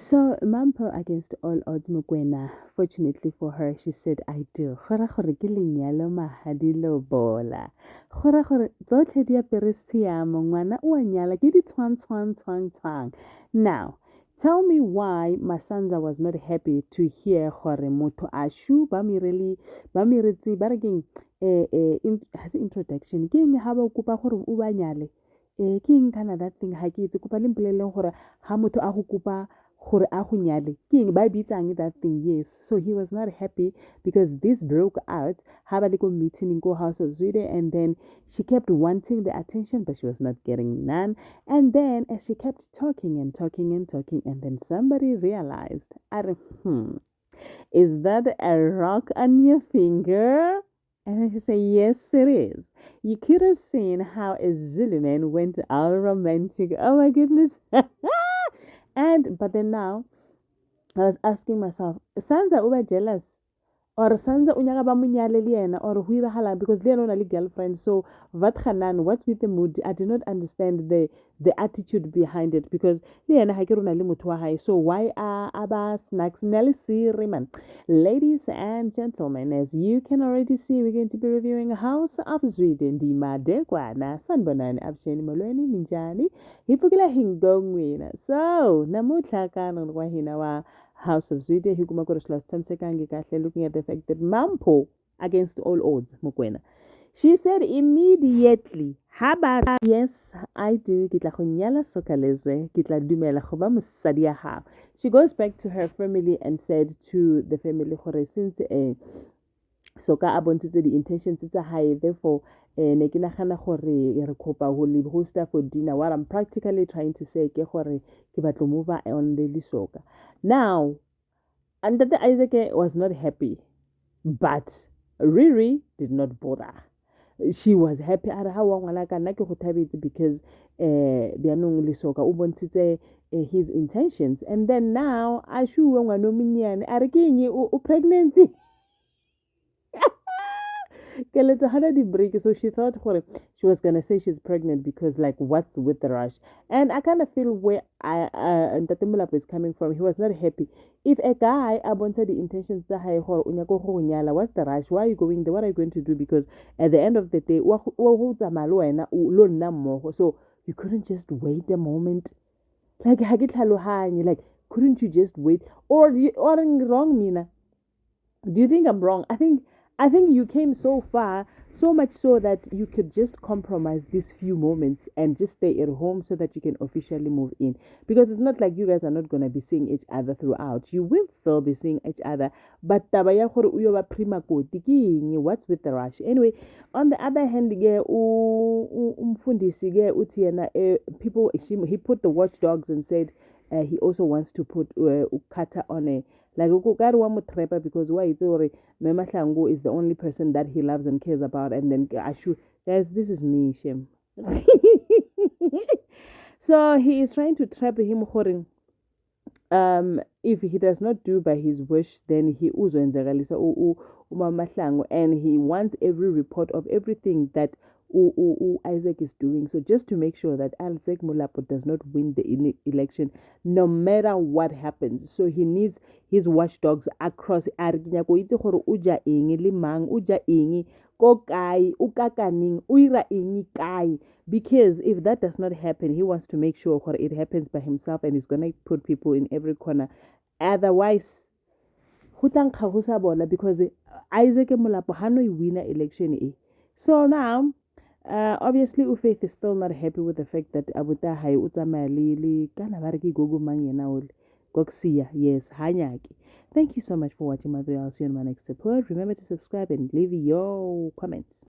So Mampo against all odds Mokwena, fortunately for her, she said I do. Gora gore ke lenyalo mahadi lobola. Gora gore tsotlhe di apere siamo ngwana o a nyala ke di tshwang. Now, tell me why Masanza was not happy to hear gore motho a shu ba miretse ba re keng has introduction ke eng ha ba kopa gore o ba nyale ke eng kana that thing ha ke itse kopa le mpoleleng gore ha motho a go kopa gore a go nyale ke eng ba bitsang that thing. Yes, so he was not happy because this broke out ha ba le ko meeting in House of Zwide, and then she kept wanting the attention but she was not getting none, and then as she kept talking and talking and talking, and then somebody realized is that a rock on your finger? And then she said, yes, it is. You could have seen how a Zulu man went all romantic. Oh my goodness. But then now, I was asking myself, Sansa uba jealous? Or Sansa unyaka ba munyale le yena or hu irahala because le yena o na le girlfriend. So what khanan, what's with the mood? I did not understand the attitude behind it because le yena ha ke rona le motho wa hae. So why are aba snacks nale siri man? Ladies and gentlemen, as you can already see, we're going to be reviewing House of Zweden di Madekwana sanbonani absheni molweni ninjani hipukila hingongwina. So namuhla kana kwa hina wa House of Zwide Hikumakoroshlas Temsekangi Kahle, looking at the fact that Mampo against all odds Mokwena. She said immediately, Haba, yes, I do. Kitla khonyala sokalezwe, kitla dumela khoba mosadi ya hao. She goes back to her family and said to the family gore since soka a bontshitse the intentions tsa hae, therefore ne ke nagana gore re kopa ho le hosta for dinner. What I'm practically trying to say ke gore ke batlo move on le Lisoka. Now, Andate Isaac was not happy, but Riri did not bother. She was happy at how ngwana ka nna ke go thabetse because bianong Lisoka o bontshitse his intentions, and then now a shuwe ngwana omenyane a re ke eng o pregnant. So she thought she was gonna say she's pregnant because like what's with the rush? And I kind of feel where Ntate Molapo is coming from. He was not happy. If a guy abonsa the intentions tsa hae gore o nyaka go nyala, what's the rush? Why are you going there? What are you going to do? Because at the end of the day, so you couldn't just wait a moment. Like like couldn't you just wait? Or wrong, Mina? Do you think I'm wrong? I think you came so far, so much so that you could just compromise these few moments and just stay at home so that you can officially move in. Because it's not like you guys are not gonna be seeing each other throughout. You will still be seeing each other. But taba ya gore uyo ba prima koti ke eng? What's with the rush? Anyway, on the other hand, umfundisi uthi yena people he put the watchdogs and said he also wants to put Ukata on a like ukukari wa mutrepa because why it's already Mema Shango is the only person that he loves and cares about, and then Ashu guys, this is me, Shem. So he is trying to trap him horing. If he does not do by his wish, then he uzoenzakalisa uMamahlangu, and he wants every report of everything that Isaac is doing. So just to make sure that Isaac Mulapo does not win the election, no matter what happens. So he needs his watchdogs across uja eng le mang uja eng ko kae o kakaning o ira eng kae, because if that does not happen, he wants to make sure it happens by himself, and he's going to put people in every corner. Otherwise because Isaac Molapo hano winner election. So now obviously Ufaith is still not happy with the fact that Abuta Hai Utama Lili Kanavariki Gogo Mangi Goxia, yes, Hanyaki. Thank you so much for watching my video. I'll see you in my next episode. Remember to subscribe and leave your comments.